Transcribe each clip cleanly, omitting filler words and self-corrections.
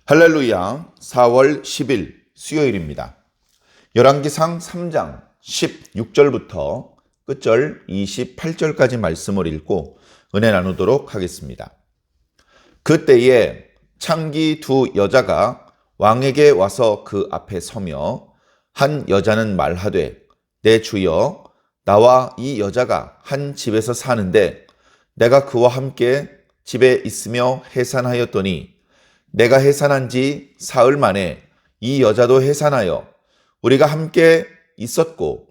할렐루야. 4월 10일 수요일입니다. 열왕기상 3장 16절부터 끝절 28절까지 말씀을 읽고 은혜 나누도록 하겠습니다. 그때에 창기 두 여자가 왕에게 와서 그 앞에 서며 한 여자는 말하되 내 주여 나와 이 여자가 한 집에서 사는데 내가 그와 함께 집에 있으며 해산하였더니 내가 해산한 지 사흘 만에 이 여자도 해산하여 우리가 함께 있었고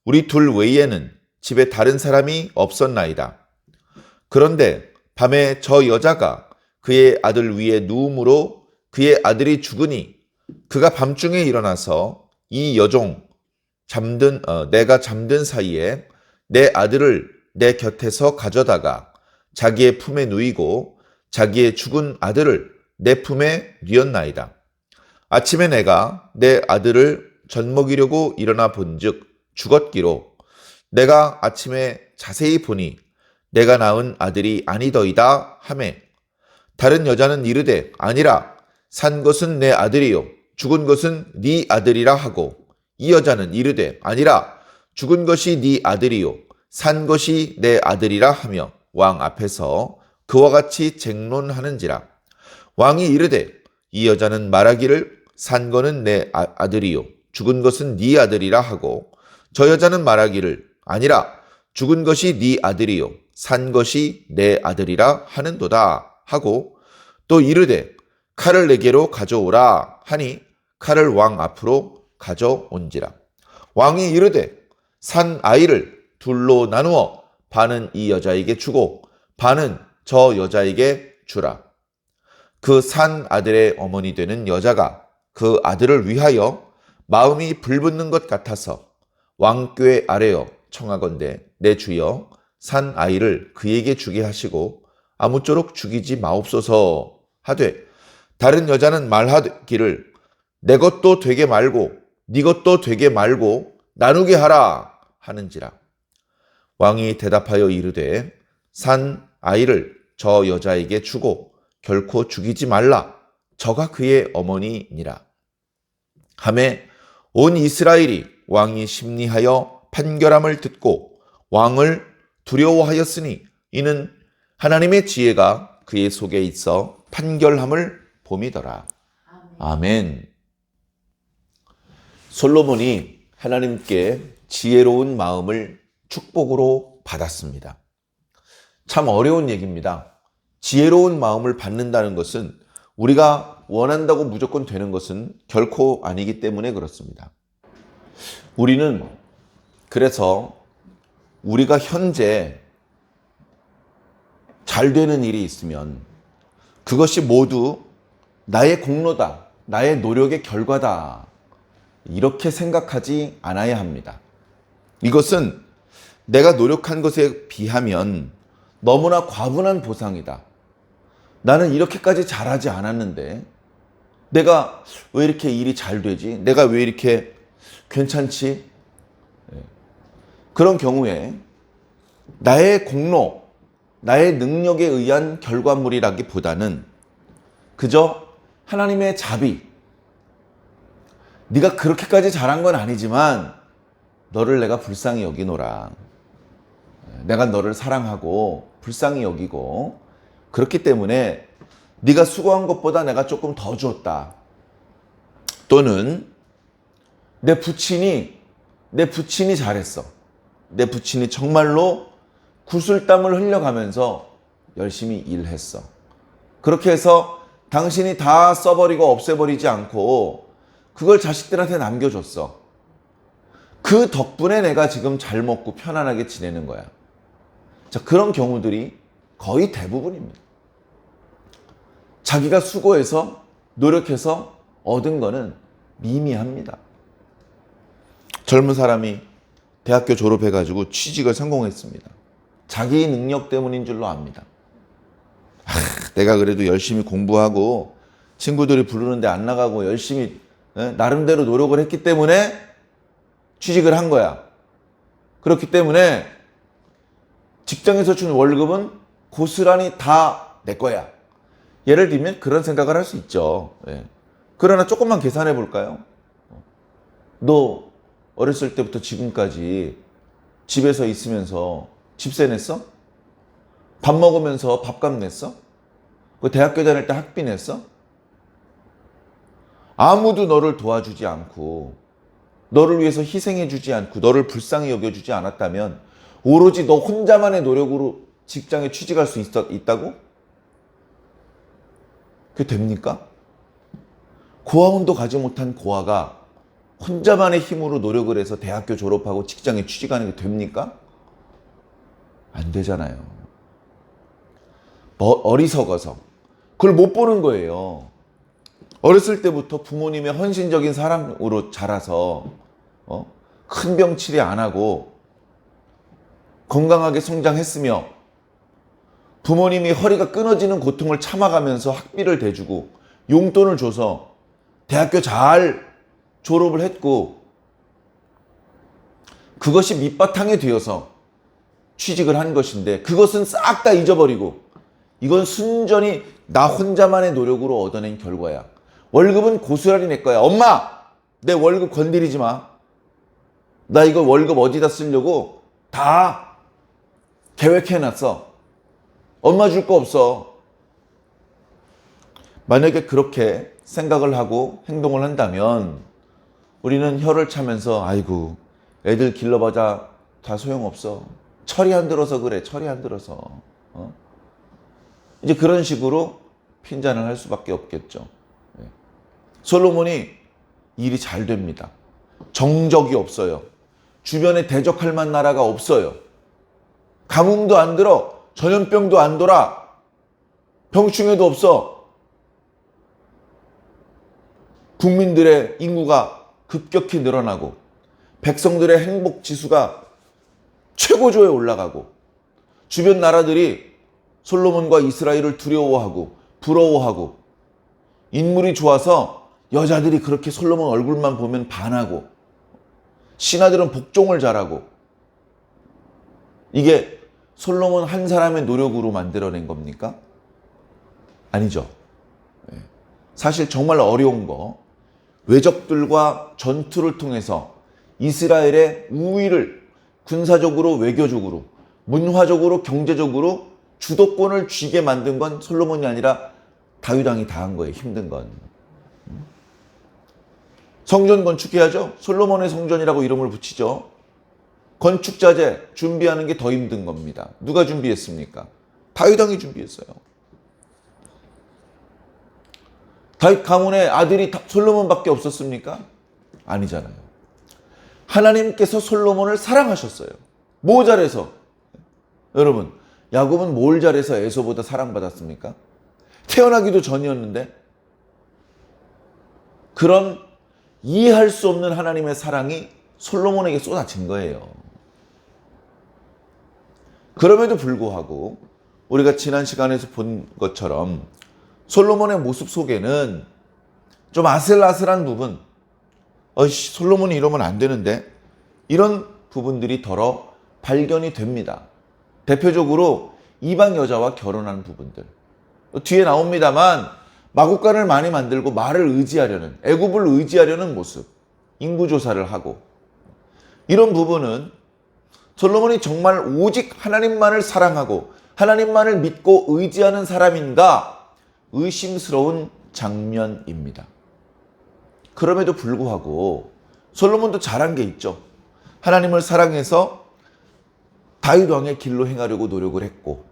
우리 둘 외에는 집에 다른 사람이 없었나이다. 그런데 밤에 저 여자가 그의 아들 위에 누움으로 그의 아들이 죽으니 그가 밤중에 일어나서 이 여종 내가 잠든 사이에 내 아들을 내 곁에서 가져다가 자기의 품에 누이고 자기의 죽은 아들을 내 품에 뉘었나이다. 아침에 내가 내 아들을 젖먹이려고 일어나 본즉 죽었기로 내가 아침에 자세히 보니 내가 낳은 아들이 아니더이다 하매 다른 여자는 이르되 아니라 산 것은 내 아들이요 죽은 것은 네 아들이라 하고 이 여자는 이르되 아니라 죽은 것이 네 아들이요 산 것이 내 아들이라 하며 왕 앞에서 그와 같이 쟁론하는지라. 왕이 이르되 이 여자는 말하기를 산 거는 내 아들이요 죽은 것은 네 아들이라 하고 저 여자는 말하기를 아니라 죽은 것이 네 아들이요 산 것이 내 아들이라 하는도다 하고 또 이르되 칼을 내게로 가져오라 하니 칼을 왕 앞으로 가져온지라. 왕이 이르되 산 아이를 둘로 나누어 반은 이 여자에게 주고 반은 저 여자에게 주라. 그 산 아들의 어머니 되는 여자가 그 아들을 위하여 마음이 불붙는 것 같아서 왕께 아뢰어 청하건대 내 주여 산 아이를 그에게 주게 하시고 아무쪼록 죽이지 마옵소서 하되 다른 여자는 말하기를 내 것도 되게 말고 네 것도 되게 말고 나누게 하라 하는지라. 왕이 대답하여 이르되 산 아이를 저 여자에게 주고 결코 죽이지 말라. 저가 그의 어머니니라. 하매 온 이스라엘이 왕이 심리하여 판결함을 듣고 왕을 두려워하였으니 이는 하나님의 지혜가 그의 속에 있어 판결함을 봄이더라. 아멘. 솔로몬이 하나님께 지혜로운 마음을 축복으로 받았습니다. 참 어려운 얘기입니다. 지혜로운 마음을 받는다는 것은 우리가 원한다고 무조건 되는 것은 결코 아니기 때문에 그렇습니다. 우리는 그래서 우리가 현재 잘 되는 일이 있으면 그것이 모두 나의 공로다, 나의 노력의 결과다 이렇게 생각하지 않아야 합니다. 이것은 내가 노력한 것에 비하면 너무나 과분한 보상이다. 나는 이렇게까지 잘하지 않았는데 내가 왜 이렇게 일이 잘 되지? 내가 왜 이렇게 괜찮지? 그런 경우에 나의 공로, 나의 능력에 의한 결과물이라기보다는 그저 하나님의 자비, 네가 그렇게까지 잘한 건 아니지만 너를 내가 불쌍히 여기노라. 내가 너를 사랑하고 불쌍히 여기고 그렇기 때문에 네가 수고한 것보다 내가 조금 더 줬다. 또는 내 부친이 잘했어. 내 부친이 정말로 구슬땀을 흘려가면서 열심히 일했어. 그렇게 해서 당신이 다 써버리고 없애버리지 않고 그걸 자식들한테 남겨줬어. 그 덕분에 내가 지금 잘 먹고 편안하게 지내는 거야. 자, 그런 경우들이 거의 대부분입니다. 자기가 수고해서 노력해서 얻은 거는 미미합니다. 젊은 사람이 대학교 졸업해가지고 취직을 성공했습니다. 자기 능력 때문인 줄로 압니다. 내가 그래도 열심히 공부하고 친구들이 부르는데 안 나가고 열심히 나름대로 노력을 했기 때문에 취직을 한 거야. 그렇기 때문에 직장에서 준 월급은 고스란히 다 내 거야. 예를 들면 그런 생각을 할 수 있죠. 예. 그러나 조금만 계산해 볼까요? 너 어렸을 때부터 지금까지 집에서 있으면서 집세 냈어? 밥 먹으면서 밥값 냈어? 그 대학교 다닐 때 학비 냈어? 아무도 너를 도와주지 않고 너를 위해서 희생해 주지 않고 너를 불쌍히 여겨주지 않았다면 오로지 너 혼자만의 노력으로 직장에 취직할 수 있다고? 그게 됩니까? 고아원도 가지 못한 고아가 혼자만의 힘으로 노력을 해서 대학교 졸업하고 직장에 취직하는 게 됩니까? 안 되잖아요. 어리석어서 그걸 못 보는 거예요. 어렸을 때부터 부모님의 헌신적인 사람으로 자라서 큰 병 치레 안 하고 건강하게 성장했으며 부모님이 허리가 끊어지는 고통을 참아가면서 학비를 대주고 용돈을 줘서 대학교 잘 졸업을 했고 그것이 밑바탕이 되어서 취직을 한 것인데 그것은 싹 다 잊어버리고 이건 순전히 나 혼자만의 노력으로 얻어낸 결과야. 월급은 고스란히 내 거야. 엄마! 내 월급 건드리지 마. 나 이거 월급 어디다 쓰려고 다 계획해놨어. 엄마 줄 거 없어. 만약에 그렇게 생각을 하고 행동을 한다면 우리는 혀를 차면서 아이고 애들 길러봐자 다 소용없어. 철이 안 들어서 그래. 철이 안 들어서. 이제 그런 식으로 핀잔을 할 수밖에 없겠죠. 솔로몬이 일이 잘 됩니다. 정적이 없어요. 주변에 대적할 만한 나라가 없어요. 가뭄도 안 들어. 전염병도 안 돌아. 병충해도 없어. 국민들의 인구가 급격히 늘어나고 백성들의 행복 지수가 최고조에 올라가고 주변 나라들이 솔로몬과 이스라엘을 두려워하고 부러워하고 인물이 좋아서 여자들이 그렇게 솔로몬 얼굴만 보면 반하고 신하들은 복종을 잘하고 이게 솔로몬 한 사람의 노력으로 만들어낸 겁니까? 아니죠. 사실 정말 어려운 거 외적들과 전투를 통해서 이스라엘의 우위를 군사적으로 외교적으로 문화적으로 경제적으로 주도권을 쥐게 만든 건 솔로몬이 아니라 다윗 왕이 다 한 거예요. 힘든 건. 성전 건축해야죠. 솔로몬의 성전이라고 이름을 붙이죠. 건축자재 준비하는 게 더 힘든 겁니다. 누가 준비했습니까? 다윗 왕이 준비했어요. 다윗 가문의 아들이 솔로몬밖에 없었습니까? 아니잖아요. 하나님께서 솔로몬을 사랑하셨어요. 뭐 잘해서? 여러분, 야곱은 뭘 잘해서 에서보다 사랑받았습니까? 태어나기도 전이었는데 그런 이해할 수 없는 하나님의 사랑이 솔로몬에게 쏟아진 거예요. 그럼에도 불구하고 우리가 지난 시간에서 본 것처럼 솔로몬의 모습 속에는 좀 아슬아슬한 부분, 솔로몬이 이러면 안 되는데 이런 부분들이 더러 발견이 됩니다. 대표적으로 이방 여자와 결혼한 부분들. 뒤에 나옵니다만 마국간을 많이 만들고 말을 의지하려는, 애굽을 의지하려는 모습, 인구조사를 하고 이런 부분은 솔로몬이 정말 오직 하나님만을 사랑하고 하나님만을 믿고 의지하는 사람인가 의심스러운 장면입니다. 그럼에도 불구하고 솔로몬도 잘한 게 있죠. 하나님을 사랑해서 다윗 왕의 길로 행하려고 노력을 했고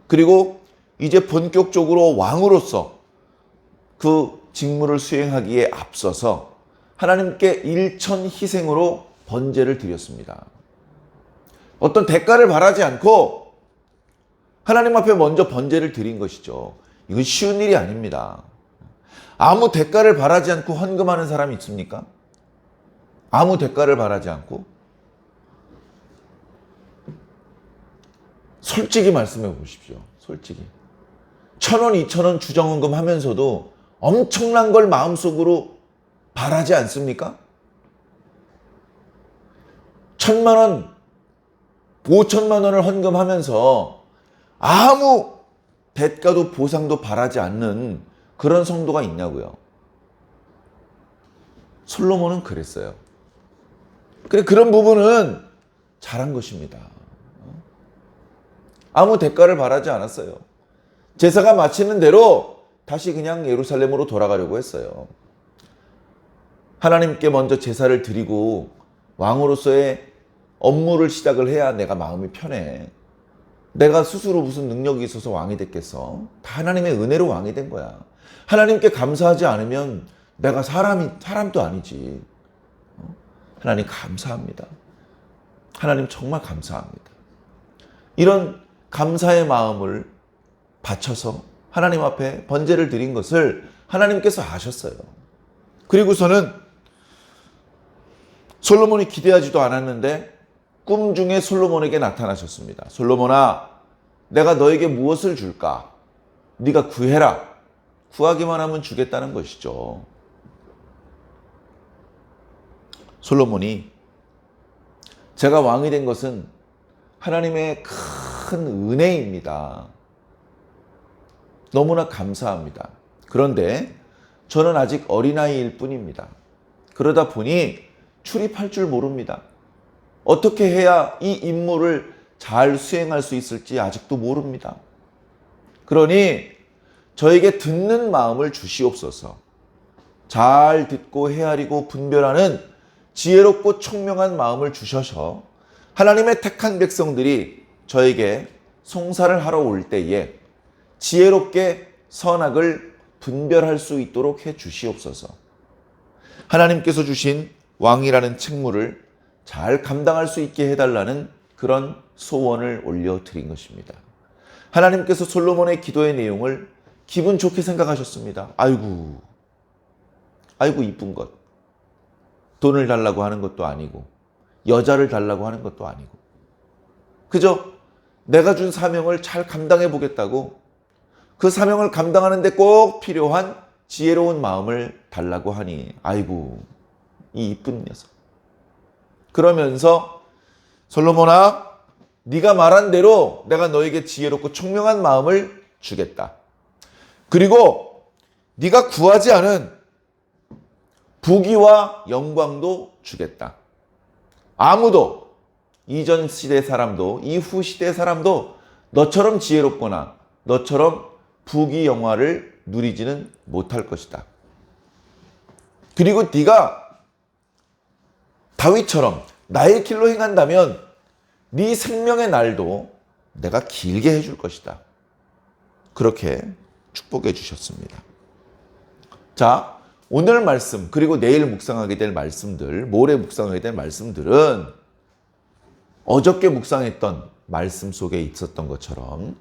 그리고 이제 본격적으로 왕으로서 그 직무를 수행하기에 앞서서 하나님께 일천 희생으로 번제를 드렸습니다. 어떤 대가를 바라지 않고 하나님 앞에 먼저 번제를 드린 것이죠. 이건 쉬운 일이 아닙니다. 아무 대가를 바라지 않고 헌금하는 사람이 있습니까? 아무 대가를 바라지 않고? 솔직히 말씀해 보십시오. 솔직히. 1,000원, 2,000원 주정헌금 하면서도 엄청난 걸 마음속으로 바라지 않습니까? 1,000만 원, 5천만 원을 헌금하면서 아무 대가도 보상도 바라지 않는 그런 성도가 있냐고요. 솔로몬은 그랬어요. 그런 부분은 잘한 것입니다. 아무 대가를 바라지 않았어요. 제사가 마치는 대로 다시 그냥 예루살렘으로 돌아가려고 했어요. 하나님께 먼저 제사를 드리고 왕으로서의 업무를 시작을 해야 내가 마음이 편해. 내가 스스로 무슨 능력이 있어서 왕이 됐겠어? 다 하나님의 은혜로 왕이 된 거야. 하나님께 감사하지 않으면 내가 사람도 아니지. 하나님 감사합니다. 하나님 정말 감사합니다. 이런 감사의 마음을 바쳐서 하나님 앞에 번제를 드린 것을 하나님께서 아셨어요. 그리고서는 솔로몬이 기대하지도 않았는데 꿈 중에 솔로몬에게 나타나셨습니다. 솔로몬아, 내가 너에게 무엇을 줄까? 네가 구해라. 구하기만 하면 주겠다는 것이죠. 솔로몬이 제가 왕이 된 것은 하나님의 큰 은혜입니다. 너무나 감사합니다. 그런데 저는 아직 어린아이일 뿐입니다. 그러다 보니 출입할 줄 모릅니다. 어떻게 해야 이 임무를 잘 수행할 수 있을지 아직도 모릅니다. 그러니 저에게 듣는 마음을 주시옵소서. 잘 듣고 헤아리고 분별하는 지혜롭고 총명한 마음을 주셔서 하나님의 택한 백성들이 저에게 송사를 하러 올 때에 지혜롭게 선악을 분별할 수 있도록 해 주시옵소서. 하나님께서 주신 왕이라는 책무를 잘 감당할 수 있게 해달라는 그런 소원을 올려드린 것입니다. 하나님께서 솔로몬의 기도의 내용을 기분 좋게 생각하셨습니다. 아이고 이쁜 것. 돈을 달라고 하는 것도 아니고 여자를 달라고 하는 것도 아니고 그저 내가 준 사명을 잘 감당해 보겠다고 그 사명을 감당하는 데 꼭 필요한 지혜로운 마음을 달라고 하니 아이고 이 이쁜 녀석. 그러면서 솔로몬아, 네가 말한 대로 내가 너에게 지혜롭고 총명한 마음을 주겠다. 그리고 네가 구하지 않은 부귀와 영광도 주겠다. 아무도 이전 시대 사람도 이후 시대 사람도 너처럼 지혜롭거나 너처럼 부귀 영화를 누리지는 못할 것이다. 그리고 네가 다윗처럼 나의 길로 행한다면 네 생명의 날도 내가 길게 해줄 것이다. 그렇게 축복해 주셨습니다. 자, 오늘 말씀 그리고 내일 묵상하게 될 말씀들, 모레 묵상하게 될 말씀들은 어저께 묵상했던 말씀 속에 있었던 것처럼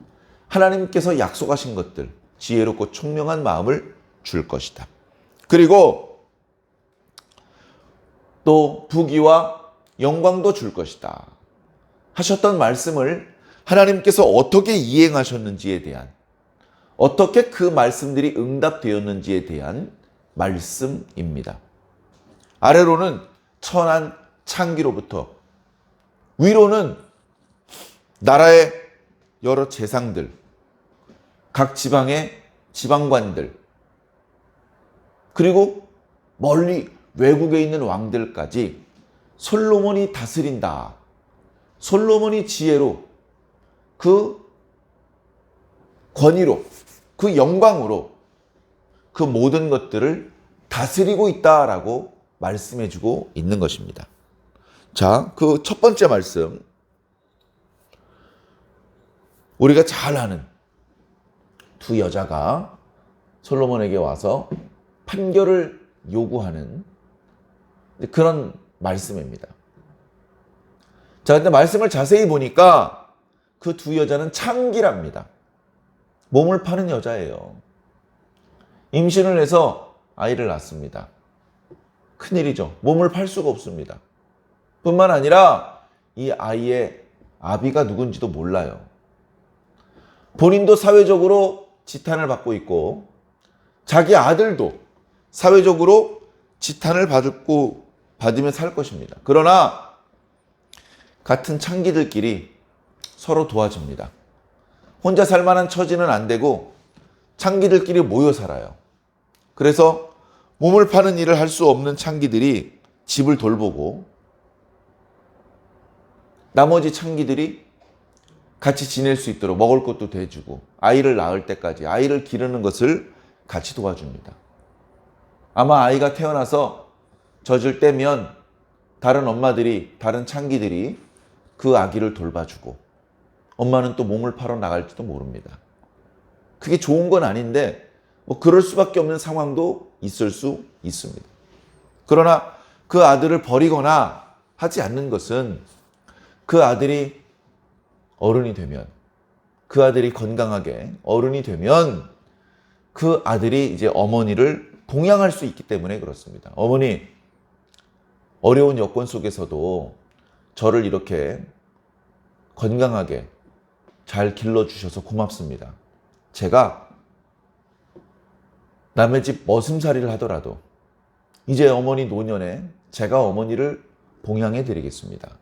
하나님께서 약속하신 것들, 지혜롭고 총명한 마음을 줄 것이다. 그리고 또 부귀와 영광도 줄 것이다. 하셨던 말씀을 하나님께서 어떻게 이행하셨는지에 대한, 어떻게 그 말씀들이 응답되었는지에 대한 말씀입니다. 아래로는 천한 창기로부터 위로는 나라의 여러 재상들, 각 지방의 지방관들, 그리고 멀리 외국에 있는 왕들까지 솔로몬이 다스린다. 솔로몬이 지혜로 그 권위로 그 영광으로 그 모든 것들을 다스리고 있다라고 말씀해주고 있는 것입니다. 자, 그 첫 번째 말씀, 우리가 잘 아는 두 여자가 솔로몬에게 와서 판결을 요구하는 그런 말씀입니다. 자, 근데 말씀을 자세히 보니까 그 두 여자는 창기랍니다. 몸을 파는 여자예요. 임신을 해서 아이를 낳습니다. 큰일이죠. 몸을 팔 수가 없습니다. 뿐만 아니라 이 아이의 아비가 누군지도 몰라요. 본인도 사회적으로 지탄을 받고 있고 자기 아들도 사회적으로 지탄을 받으며 살 것입니다. 그러나 같은 창기들끼리 서로 도와줍니다. 혼자 살 만한 처지는 안 되고 창기들끼리 모여 살아요. 그래서 몸을 파는 일을 할 수 없는 창기들이 집을 돌보고 나머지 창기들이 같이 지낼 수 있도록 먹을 것도 대주고 아이를 낳을 때까지 아이를 기르는 것을 같이 도와줍니다. 아마 아이가 태어나서 젖을 떼면 다른 엄마들이, 다른 창기들이 그 아기를 돌봐주고 엄마는 또 몸을 팔아 나갈지도 모릅니다. 그게 좋은 건 아닌데 뭐 그럴 수밖에 없는 상황도 있을 수 있습니다. 그러나 그 아들을 버리거나 하지 않는 것은 그 아들이 어른이 되면, 그 아들이 건강하게 어른이 되면 그 아들이 이제 어머니를 봉양할 수 있기 때문에 그렇습니다. 어머니, 어려운 여건 속에서도 저를 이렇게 건강하게 잘 길러주셔서 고맙습니다. 제가 남의 집 머슴살이를 하더라도 이제 어머니 노년에 제가 어머니를 봉양해 드리겠습니다.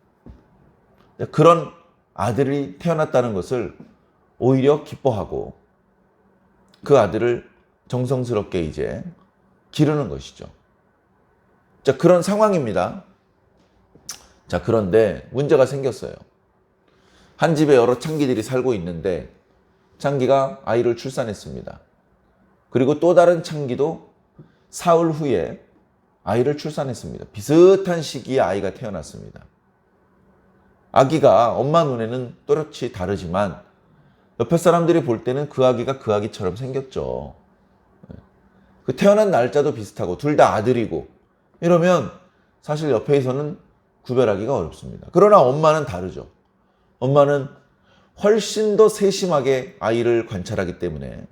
그런 아들이 태어났다는 것을 오히려 기뻐하고 그 아들을 정성스럽게 이제 기르는 것이죠. 자, 그런 상황입니다. 자, 그런데 문제가 생겼어요. 한 집에 여러 창기들이 살고 있는데 창기가 아이를 출산했습니다. 그리고 또 다른 창기도 사흘 후에 아이를 출산했습니다. 비슷한 시기에 아이가 태어났습니다. 아기가 엄마 눈에는 또렷이 다르지만 옆에 사람들이 볼 때는 그 아기가 그 아기처럼 생겼죠. 그 태어난 날짜도 비슷하고 둘 다 아들이고 이러면 사실 옆에서는 구별하기가 어렵습니다. 그러나 엄마는 다르죠. 엄마는 훨씬 더 세심하게 아이를 관찰하기 때문에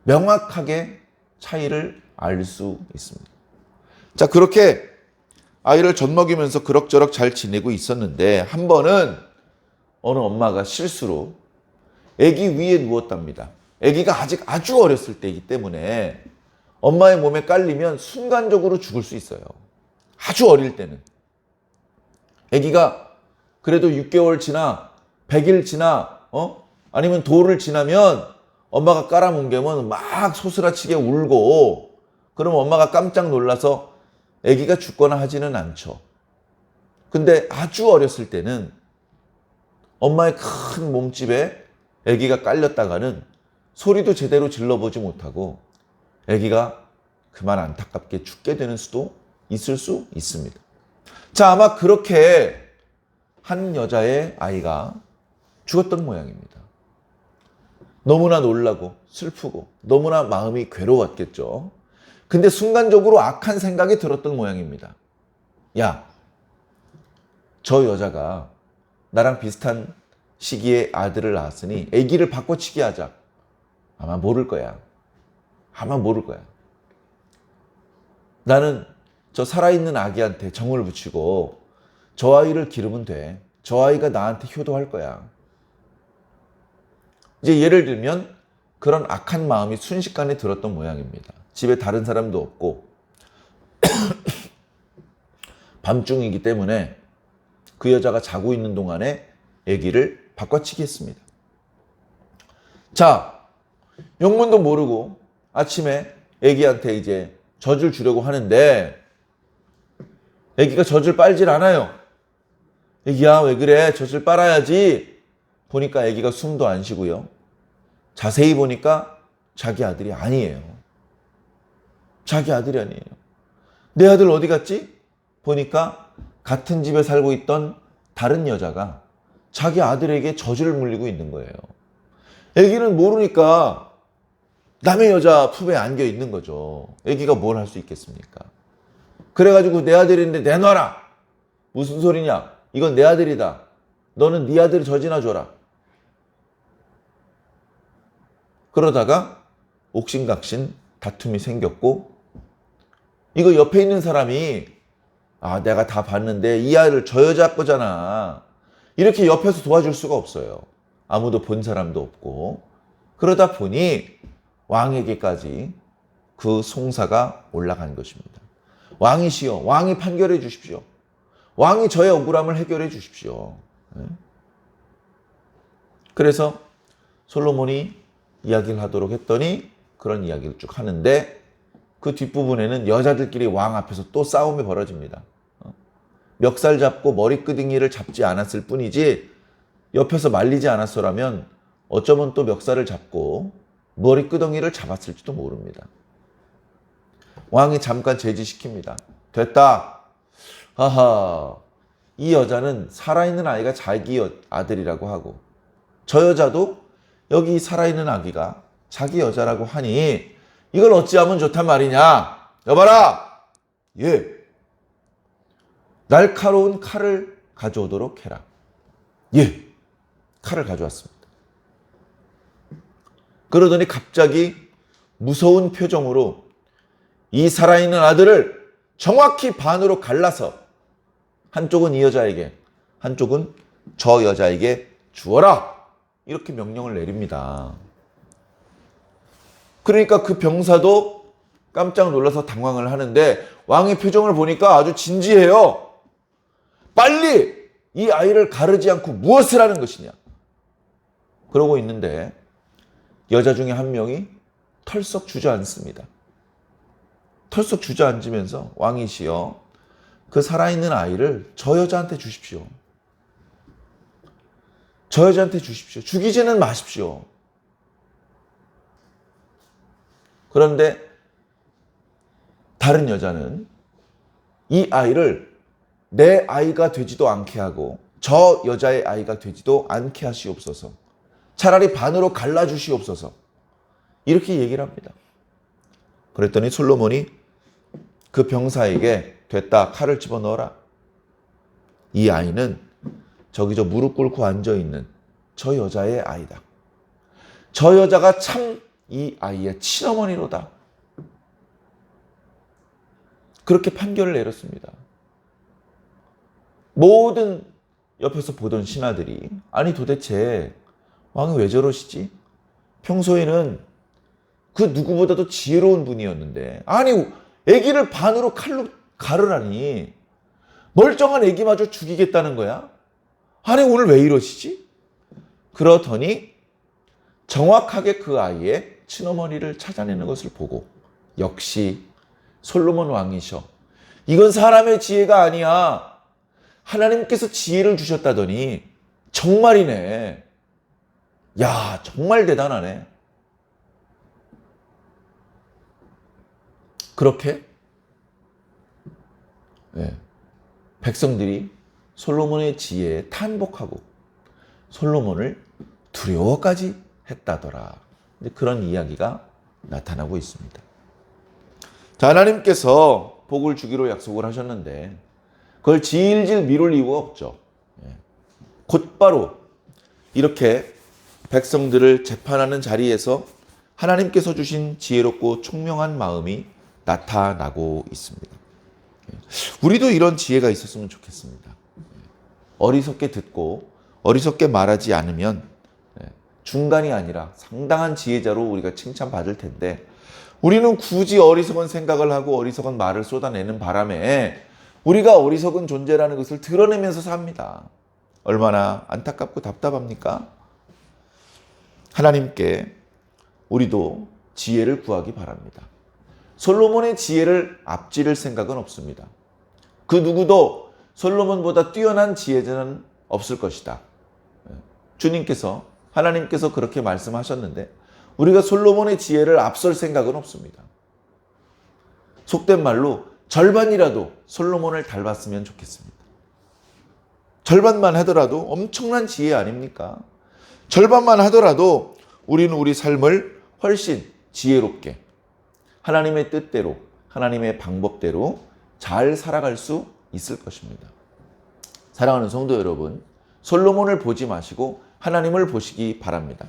명확하게 차이를 알 수 있습니다. 자, 그렇게 아이를 젖먹이면서 그럭저럭 잘 지내고 있었는데 한 번은 어느 엄마가 실수로 아기 위에 누웠답니다. 아기가 아직 아주 어렸을 때이기 때문에 엄마의 몸에 깔리면 순간적으로 죽을 수 있어요. 아주 어릴 때는. 아기가 그래도 6개월 지나 100일 지나 아니면 도를 지나면 엄마가 깔아뭉개면 막 소스라치게 울고 그러면 엄마가 깜짝 놀라서 아기가 죽거나 하지는 않죠. 근데 아주 어렸을 때는 엄마의 큰 몸집에 아기가 깔렸다가는 소리도 제대로 질러보지 못하고 아기가 그만 안타깝게 죽게 되는 수도 있을 수 있습니다. 자, 아마 그렇게 한 여자의 아이가 죽었던 모양입니다. 너무나 놀라고 슬프고 너무나 마음이 괴로웠겠죠. 근데 순간적으로 악한 생각이 들었던 모양입니다. 야, 저 여자가 나랑 비슷한 시기에 아들을 낳았으니 아기를 바꿔치기 하자. 아마 모를 거야. 아마 모를 거야. 나는 저 살아있는 아기한테 정을 붙이고 저 아이를 기르면 돼. 저 아이가 나한테 효도할 거야. 이제 예를 들면 그런 악한 마음이 순식간에 들었던 모양입니다. 집에 다른 사람도 없고 밤중이기 때문에 그 여자가 자고 있는 동안에 아기를 바꿔치기 했습니다. 자, 영문도 모르고 아침에 아기한테 이제 젖을 주려고 하는데 아기가 젖을 빨질 않아요. 아기야, 왜 그래? 젖을 빨아야지. 보니까 아기가 숨도 안 쉬고요. 자세히 보니까 자기 아들이 아니에요. 자기 아들이 아니에요. 내 아들 어디 갔지? 보니까 같은 집에 살고 있던 다른 여자가 자기 아들에게 젖을 물리고 있는 거예요. 아기는 모르니까 남의 여자 품에 안겨 있는 거죠. 아기가 뭘 할 수 있겠습니까? 그래가지고 내 아들인데 내놔라. 무슨 소리냐? 이건 내 아들이다. 너는 네 아들 젖이나 줘라. 그러다가 옥신각신 다툼이 생겼고 이거 옆에 있는 사람이 내가 다 봤는데 이 아이를 저 여자 거잖아. 이렇게 옆에서 도와줄 수가 없어요. 아무도 본 사람도 없고. 그러다 보니 왕에게까지 그 송사가 올라간 것입니다. 왕이시여, 왕이 판결해 주십시오. 왕이 저의 억울함을 해결해 주십시오. 그래서 솔로몬이 이야기를 하도록 했더니 그런 이야기를 쭉 하는데 그 뒷부분에는 여자들끼리 왕 앞에서 또 싸움이 벌어집니다. 멱살 잡고 머리끄댕이를 잡지 않았을 뿐이지 옆에서 말리지 않았더라면 어쩌면 또 멱살을 잡고 머리끄덩이를 잡았을지도 모릅니다. 왕이 잠깐 제지시킵니다. 됐다. 하하. 이 여자는 살아있는 아이가 자기 아들이라고 하고 저 여자도 여기 살아있는 아기가 자기 여자라고 하니 이걸 어찌하면 좋단 말이냐. 여봐라. 예. 날카로운 칼을 가져오도록 해라. 예. 칼을 가져왔습니다. 그러더니 갑자기 무서운 표정으로 이 살아있는 아들을 정확히 반으로 갈라서 한쪽은 이 여자에게, 한쪽은 저 여자에게 주어라. 이렇게 명령을 내립니다. 그러니까 그 병사도 깜짝 놀라서 당황을 하는데 왕의 표정을 보니까 아주 진지해요. 빨리 이 아이를 가르지 않고 무엇을 하는 것이냐. 그러고 있는데 여자 중에 한 명이 털썩 주저앉습니다. 털썩 주저앉으면서 왕이시여 그 살아있는 아이를 저 여자한테 주십시오. 저 여자한테 주십시오. 죽이지는 마십시오. 그런데 다른 여자는 이 아이를 내 아이가 되지도 않게 하고 저 여자의 아이가 되지도 않게 하시옵소서. 차라리 반으로 갈라주시옵소서. 이렇게 얘기를 합니다. 그랬더니 솔로몬이 그 병사에게 됐다. 칼을 집어넣어라. 이 아이는 저기 저 무릎 꿇고 앉아있는 저 여자의 아이다. 저 여자가 참 이 아이의 친어머니로다. 그렇게 판결을 내렸습니다. 모든 옆에서 보던 신하들이 아니 도대체 왕이 왜 저러시지? 평소에는 그 누구보다도 지혜로운 분이었는데 아니 아기를 반으로 칼로 가르라니 멀쩡한 아기마저 죽이겠다는 거야? 아니 오늘 왜 이러시지? 그러더니 정확하게 그 아이의 친어머니를 찾아내는 것을 보고 역시 솔로몬 왕이셔. 이건 사람의 지혜가 아니야. 하나님께서 지혜를 주셨다더니 정말이네. 야, 정말 대단하네. 그렇게 백성들이 솔로몬의 지혜에 탄복하고 솔로몬을 두려워까지 했다더라. 그런 이야기가 나타나고 있습니다. 자, 하나님께서 복을 주기로 약속을 하셨는데 그걸 질질 미룰 이유가 없죠. 곧바로 이렇게 백성들을 재판하는 자리에서 하나님께서 주신 지혜롭고 총명한 마음이 나타나고 있습니다. 우리도 이런 지혜가 있었으면 좋겠습니다. 어리석게 듣고 어리석게 말하지 않으면 중간이 아니라 상당한 지혜자로 우리가 칭찬받을 텐데 우리는 굳이 어리석은 생각을 하고 어리석은 말을 쏟아내는 바람에 우리가 어리석은 존재라는 것을 드러내면서 삽니다. 얼마나 안타깝고 답답합니까? 하나님께 우리도 지혜를 구하기 바랍니다. 솔로몬의 지혜를 앞지를 생각은 없습니다. 그 누구도 솔로몬보다 뛰어난 지혜자는 없을 것이다. 주님께서 하나님께서 그렇게 말씀하셨는데 우리가 솔로몬의 지혜를 앞설 생각은 없습니다. 속된 말로 절반이라도 솔로몬을 닮았으면 좋겠습니다. 절반만 하더라도 엄청난 지혜 아닙니까? 절반만 하더라도 우리는 우리 삶을 훨씬 지혜롭게 하나님의 뜻대로 하나님의 방법대로 잘 살아갈 수 있을 것입니다. 사랑하는 성도 여러분, 솔로몬을 보지 마시고 하나님을 보시기 바랍니다.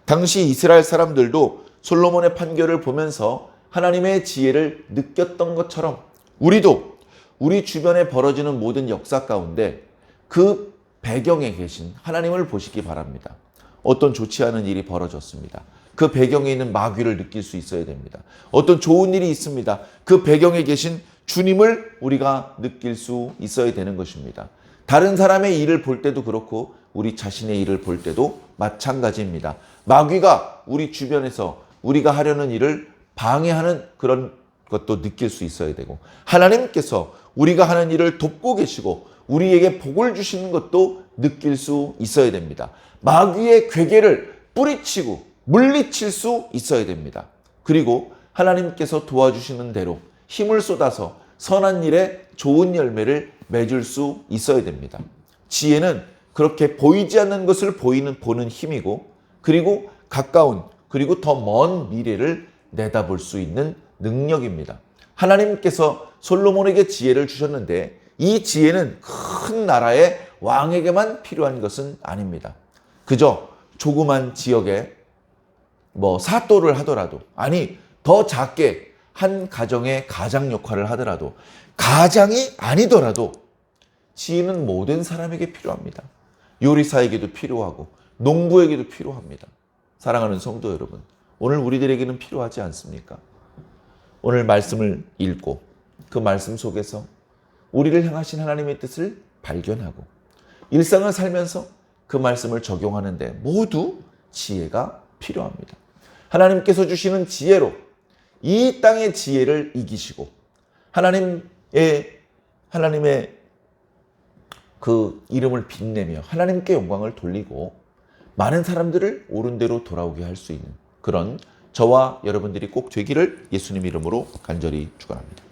당시 이스라엘 사람들도 솔로몬의 판결을 보면서 하나님의 지혜를 느꼈던 것처럼 우리도 우리 주변에 벌어지는 모든 역사 가운데 그 배경에 계신 하나님을 보시기 바랍니다. 어떤 좋지 않은 일이 벌어졌습니다. 그 배경에 있는 마귀를 느낄 수 있어야 됩니다. 어떤 좋은 일이 있습니다. 그 배경에 계신 주님을 우리가 느낄 수 있어야 되는 것입니다. 다른 사람의 일을 볼 때도 그렇고 우리 자신의 일을 볼 때도 마찬가지입니다. 마귀가 우리 주변에서 우리가 하려는 일을 방해하는 그런 것도 느낄 수 있어야 되고, 하나님께서 우리가 하는 일을 돕고 계시고 우리에게 복을 주시는 것도 느낄 수 있어야 됩니다. 마귀의 괴계를 뿌리치고 물리칠 수 있어야 됩니다. 그리고 하나님께서 도와주시는 대로 힘을 쏟아서 선한 일에 좋은 열매를 맺을 수 있어야 됩니다. 지혜는 그렇게 보이지 않는 것을 보는 힘이고, 그리고 가까운 그리고 더 먼 미래를 내다볼 수 있는 능력입니다. 하나님께서 솔로몬에게 지혜를 주셨는데 이 지혜는 큰 나라의 왕에게만 필요한 것은 아닙니다. 그저 조그만 지역에 사또를 하더라도, 아니 더 작게 한 가정의 가장 역할을 하더라도, 가장이 아니더라도 지혜는 모든 사람에게 필요합니다. 요리사에게도 필요하고 농부에게도 필요합니다. 사랑하는 성도 여러분, 오늘 우리들에게는 필요하지 않습니까? 오늘 말씀을 읽고 그 말씀 속에서 우리를 향하신 하나님의 뜻을 발견하고 일상을 살면서 그 말씀을 적용하는데 모두 지혜가 필요합니다. 하나님께서 주시는 지혜로 이 땅의 지혜를 이기시고 하나님의 그 이름을 빛내며 하나님께 영광을 돌리고 많은 사람들을 옳은 대로 돌아오게 할 수 있는 그런 저와 여러분들이 꼭 되기를 예수님 이름으로 간절히 축원합니다.